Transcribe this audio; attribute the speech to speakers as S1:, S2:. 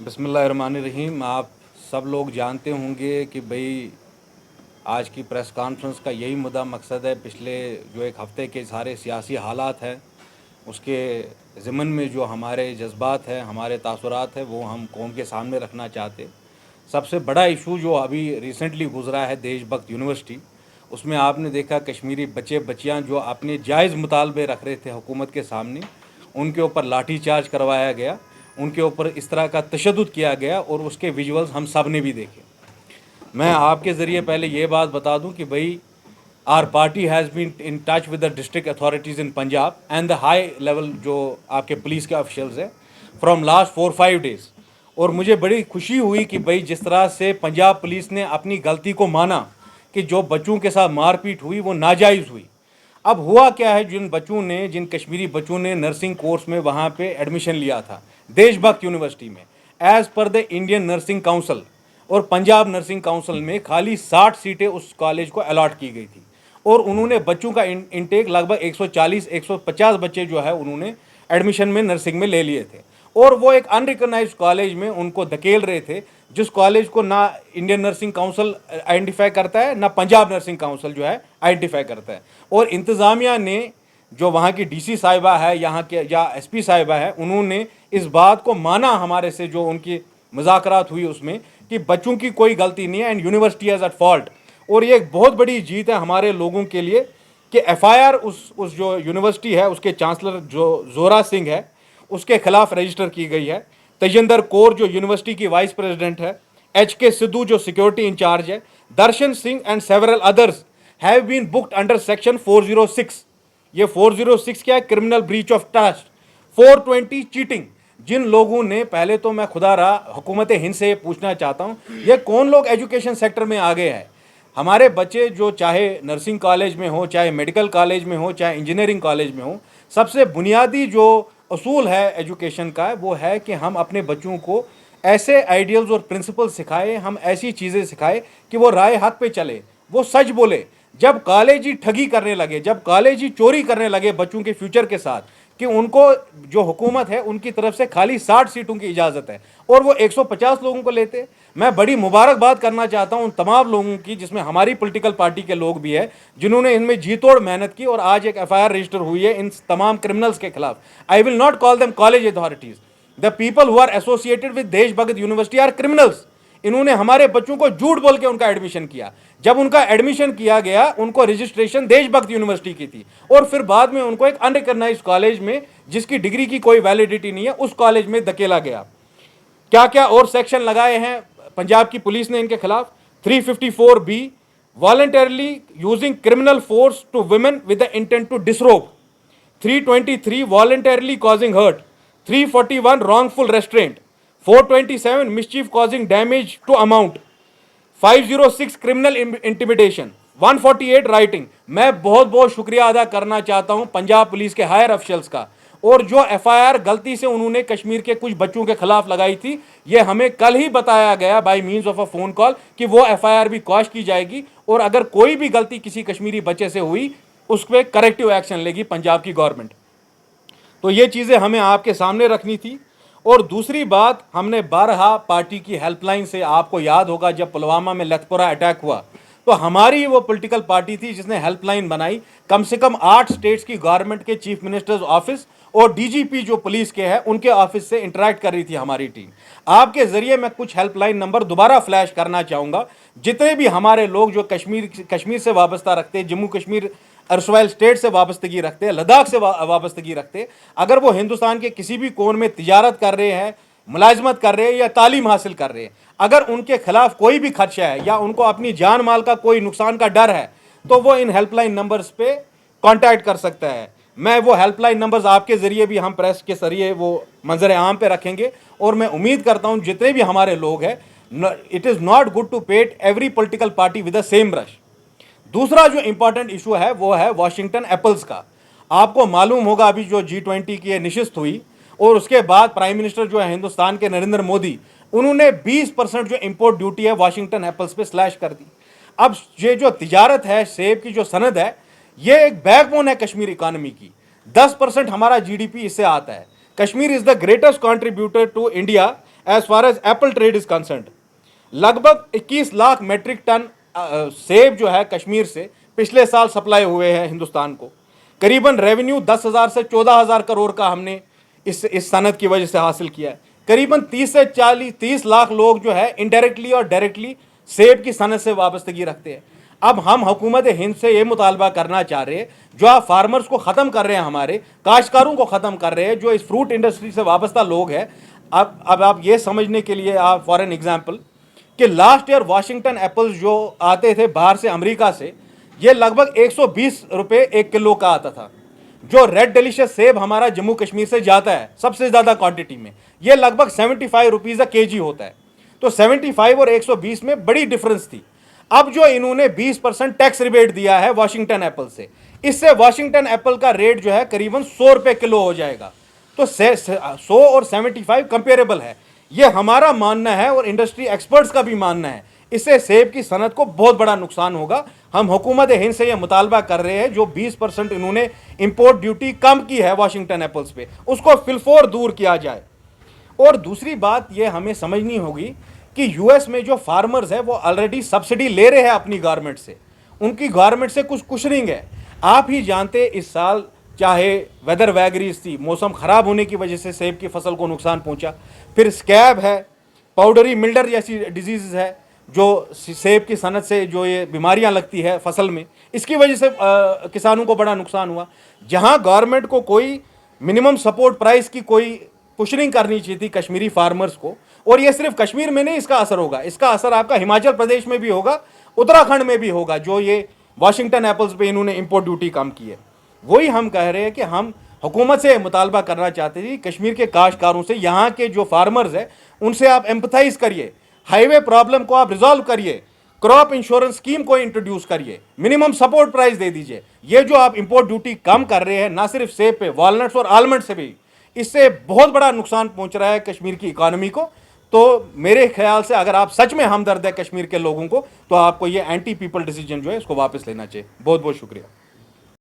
S1: बिस्मिल्लाहिर्रहमानिर्रहीम। आप सब लोग जानते होंगे कि भाई आज की प्रेस कॉन्फ्रेंस का यही मुद्दा मकसद है। पिछले जो एक हफ़्ते के सारे सियासी हालात हैं उसके ज़िमन में जो हमारे जज्बात हैं, हमारे तासुरात हैं, वो हम कौम के सामने रखना चाहते। सबसे बड़ा इशू जो अभी रिसेंटली गुजरा है देशभक्त यूनिवर्सिटी, उसमें आपने देखा कश्मीरी बच्चे बच्चियाँ जो अपने जायज़ मुतालबे रख रहे थे हुकूमत के सामने, उनके ऊपर लाठी चार्ज करवाया गया, उनके ऊपर इस तरह का तशद्दुद किया गया और उसके विजुअल्स हम सब ने भी देखे। मैं आपके ज़रिए पहले ये बात बता दूं कि भाई our party has been in touch with the district authorities in Punjab and the high level जो आपके पुलिस के ऑफिशियल्स हैं फ्रॉम लास्ट 4-5 डेज़। और मुझे बड़ी खुशी हुई कि भाई जिस तरह से पंजाब पुलिस ने अपनी गलती को माना कि जो बच्चों के साथ मारपीट हुई वो नाजायज़ हुई। अब हुआ क्या है, जिन कश्मीरी बच्चों ने नर्सिंग कोर्स में वहाँ पे एडमिशन लिया था देशभक्त यूनिवर्सिटी में, as per the Indian nursing council और पंजाब नर्सिंग काउंसिल में खाली 60 सीटें उस कॉलेज को अलॉट की गई थी और उन्होंने बच्चों का इनटेक लगभग 140-150 बच्चे जो है उन्होंने एडमिशन में नर्सिंग में ले लिए थे। और वो एक अनरिकॉग्नाइज्ड कॉलेज में उनको धकेल रहे थे, जिस कॉलेज को ना इंडियन नर्सिंग काउंसिल आइडेंटिफाई करता है ना पंजाब नर्सिंग काउंसिल जो है आइडेंटिफाई करता है। और इंतज़ामिया ने, जो वहाँ की डीसी साहिबा है, यहाँ के या एसपी साहिबा है, उन्होंने इस बात को माना हमारे से, जो उनकी मुज़ाकरात हुई उसमें, कि बच्चों की कोई गलती नहीं है and university is at fault. और ये एक बहुत बड़ी जीत है हमारे लोगों के लिए कि एफआईआर उस जो यूनिवर्सिटी है उसके चांसलर जो जोरा सिंह है उसके खिलाफ रजिस्टर की गई है। तेजिंदर कौर जो यूनिवर्सिटी की वाइस प्रेसिडेंट है, HK सिद्धू जो सिक्योरिटी इंचार्ज है, Darshan Singh and several others have been booked under section 406। ये 406 क्या है? Criminal breach of trust. 420 cheating. जिन लोगों ने, पहले तो मैं खुदा रहा हुकूमत हिंद से पूछना चाहता हूँ, ये कौन लोग एजुकेशन सेक्टर में आगे हैं? हमारे बच्चे जो चाहे नर्सिंग कॉलेज में हो, चाहे मेडिकल कॉलेज में हो, चाहे इंजीनियरिंग कॉलेज में हो, सबसे बुनियादी जो असूल है एजुकेशन का वो है कि हम अपने बच्चों को ऐसे आइडियल्स और प्रिंसिपल सिखाएं, हम ऐसी चीज़ें सिखाएं कि वो राह हक पे चले, वो सच बोले। जब कॉलेज ही ठगी करने लगे, जब कॉलेज ही चोरी करने लगे बच्चों के फ्यूचर के साथ, कि उनको जो हुकूमत है उनकी तरफ से खाली 60 सीटों की इजाज़त है और वो 150 लोगों को लेते। मैं बड़ी मुबारकबाद करना चाहता हूं उन तमाम लोगों की, जिसमें हमारी पॉलिटिकल पार्टी के लोग भी हैं, जिन्होंने इनमें जी तोड़ मेहनत की और आज एक एफआईआर रजिस्टर हुई है इन तमाम क्रिमिनल्स के खिलाफ। I will not call them college authorities. The people who are associated with Deshbhakt university are criminals. इन्होंने हमारे बच्चों को झूठ बोल के उनका एडमिशन किया। जब उनका एडमिशन किया गया, उनको रजिस्ट्रेशन देशभक्त यूनिवर्सिटी की थी और फिर बाद में उनको एक अनरिकॉग्नाइज्ड कॉलेज में, जिसकी डिग्री की कोई वैलिडिटी नहीं है, उस कॉलेज में धकेला गया। क्या क्या और सेक्शन लगाए हैं पंजाब की पुलिस ने इनके खिलाफ? 354B, voluntarily using criminal force to women with the intent to disrobe. 323, voluntarily causing hurt. 341, wrongful restraint. 427, mischief causing damage to amount. 506, criminal intimidation. 148, rioting. मैं बहुत बहुत शुक्रिया अदा करना चाहता हूं पंजाब पुलिस के हायर ऑफिशियल्स का, और जो एफआईआर गलती से उन्होंने कश्मीर के कुछ बच्चों के खिलाफ लगाई थी, ये हमें कल ही बताया गया by means of a phone call कि वो एफआईआर भी क्वॉश की जाएगी और अगर कोई भी गलती किसी कश्मीरी बच्चे से हुई उस पर करेक्टिव एक्शन लेगी पंजाब की गवर्नमेंट। तो ये चीज़ें हमें आपके सामने रखनी थी। और दूसरी बात, हमने बारहा पार्टी की हेल्पलाइन से, आपको याद होगा जब पुलवामा में लखपुरा अटैक हुआ तो हमारी वो पॉलिटिकल पार्टी थी जिसने हेल्पलाइन बनाई। कम से कम 8 स्टेट्स की गवर्नमेंट के चीफ मिनिस्टर्स ऑफिस और डीजीपी जो पुलिस के हैं उनके ऑफिस से इंटरेक्ट कर रही थी हमारी टीम। आपके जरिए मैं कुछ हेल्पलाइन नंबर दोबारा फ्लैश करना चाहूँगा। जितने भी हमारे लोग जो कश्मीर से वाबस्ता रखते हैं, जम्मू कश्मीर अर्सवाइल स्टेट से वाबस्तगी रखते हैं, लद्दाख से वाबस्तगी रखते हैं, अगर वो हिंदुस्तान के किसी भी कोन में तिजारत कर रहे हैं, मुलाजमत कर रहे हैं या तालीम हासिल कर रहे हैं, अगर उनके खिलाफ कोई भी खदशा है या उनको अपनी जान माल का कोई नुकसान का डर है, तो वो इन हेल्पलाइन नंबर्स पे कांटेक्ट कर सकता है। मैं वो हेल्पलाइन नंबर्स आपके ज़रिए भी, हम प्रेस के ज़रिए वो मंजर आम पे रखेंगे और मैं उम्मीद करता हूँ जितने भी हमारे लोग हैं, it is not good to paint every political party with the same brush. दूसरा जो इंपॉर्टेंट इशू है वो है वॉशिंगटन एप्पल्स का। आपको मालूम होगा अभी जो G20 की नशिस्त हुई और उसके बाद प्राइम मिनिस्टर जो है हिंदुस्तान के नरेंद्र मोदी, उन्होंने 20% जो इंपोर्ट ड्यूटी है वॉशिंगटन एप्पल्स पे स्लैश कर दी। अब ये जो तिजारत है, सेब की जो सनद है, ये एक बैकबोन है कश्मीर इकानमी की। 10% हमारा GDP इससे आता है। Kashmir is the greatest contributor to India as far as apple trade is concerned, लगभग 21 लाख मेट्रिक टन सेब जो है कश्मीर से पिछले साल सप्लाई हुए हैं हिंदुस्तान को। करीबन रेवेन्यू 10,000 से 14,000 करोड़ का हमने इस सनद की वजह से हासिल किया है। करीबन 30 लाख लोग जो है इनडायरेक्टली और डायरेक्टली सेब की सनद से वाबस्तगी रखते हैं। अब हम हुकूमत हिंद से ये मुतालबा करना चाह रहे हैं, जो आप फार्मर्स को ख़त्म कर रहे हैं, हमारे काश्तकारों को ख़त्म कर रहे हैं, जो इस फ्रूट इंडस्ट्री से वाबस्ता लोग हैं। अब आप ये समझने के लिए, आप फॉर एन एग्जाम्पल, कि लास्ट ईयर वाशिंगटन एप्पल्स जो आते थे बाहर से, अमेरिका से, ये लगभग 120 रुपये 1 किलो का आता था। जो रेड डिलीशियस सेब हमारा जम्मू कश्मीर से जाता है सबसे ज़्यादा क्वांटिटी में, ये लगभग 75 रुपीज़ अ केजी होता है। तो 75 और 120 में बड़ी डिफरेंस थी। अब जो इन्होंने 20% टैक्स रिबेट दिया है वाशिंगटन एप्पल से, इससे वाशिंगटन एप्पल का रेट जो है करीबन 100 रुपये किलो हो जाएगा। तो 100 और 75 कंपेरेबल है, ये हमारा मानना है और इंडस्ट्री एक्सपर्ट्स का भी मानना है। इससे सेब की सनत को बहुत बड़ा नुकसान होगा। हम हुकूमत हिंद से यह मुतालबा कर रहे हैं, जो 20% इन्होंने इंपोर्ट ड्यूटी कम की है वाशिंगटन एप्पल्स पे, उसको फिलफोर दूर किया जाए। और दूसरी बात यह हमें समझनी होगी कि यूएस में जो फार्मर्स है वो ऑलरेडी सब्सिडी ले रहे हैं अपनी गवर्नमेंट से, उनकी गवर्नमेंट से कुछ कुशनिंग है। आप ही जानते, इस साल चाहे वेदर वैगरीज थी, मौसम ख़राब होने की वजह से सेब की फसल को नुकसान पहुंचा, फिर स्कैब है, पाउडरी मिल्डर जैसी डिजीज़ है, जो सेब की सनत से जो ये बीमारियां लगती है फसल में, इसकी वजह से किसानों को बड़ा नुकसान हुआ। जहां गवर्नमेंट को कोई मिनिमम सपोर्ट प्राइस की कोई कुशनिंग करनी चाहिए थी कश्मीरी फार्मर्स को, और ये सिर्फ कश्मीर में नहीं इसका असर होगा, इसका असर आपका हिमाचल प्रदेश में भी होगा, उत्तराखंड में भी होगा, जो ये वाशिंगटन एप्पल्स पे इन्होंने इंपोर्ट ड्यूटी कम की है। वही हम कह रहे हैं कि हम हुकूमत से मुतालबा करना चाहते थे, कश्मीर के काश्तकारों से, यहाँ के जो फार्मर्स हैं उनसे आप एम्पथाइज करिए, हाईवे प्रॉब्लम को आप रिजॉल्व करिए, क्रॉप इंश्योरेंस स्कीम को इंट्रोड्यूस करिए, मिनिमम सपोर्ट प्राइस दे दीजिए। ये जो आप इंपोर्ट ड्यूटी कम कर रहे हैं, ना सिर्फ सेब पे, वॉलनट्स और आलमंड से भी, इससे बहुत बड़ा नुकसान पहुंच रहा है कश्मीर की इकानमी को। तो मेरे ख्याल से अगर आप सच में हमदर्द है कश्मीर के लोगों को, तो आपको ये एंटी पीपल डिसीजन जो है इसको वापस लेना चाहिए। बहुत बहुत शुक्रिया।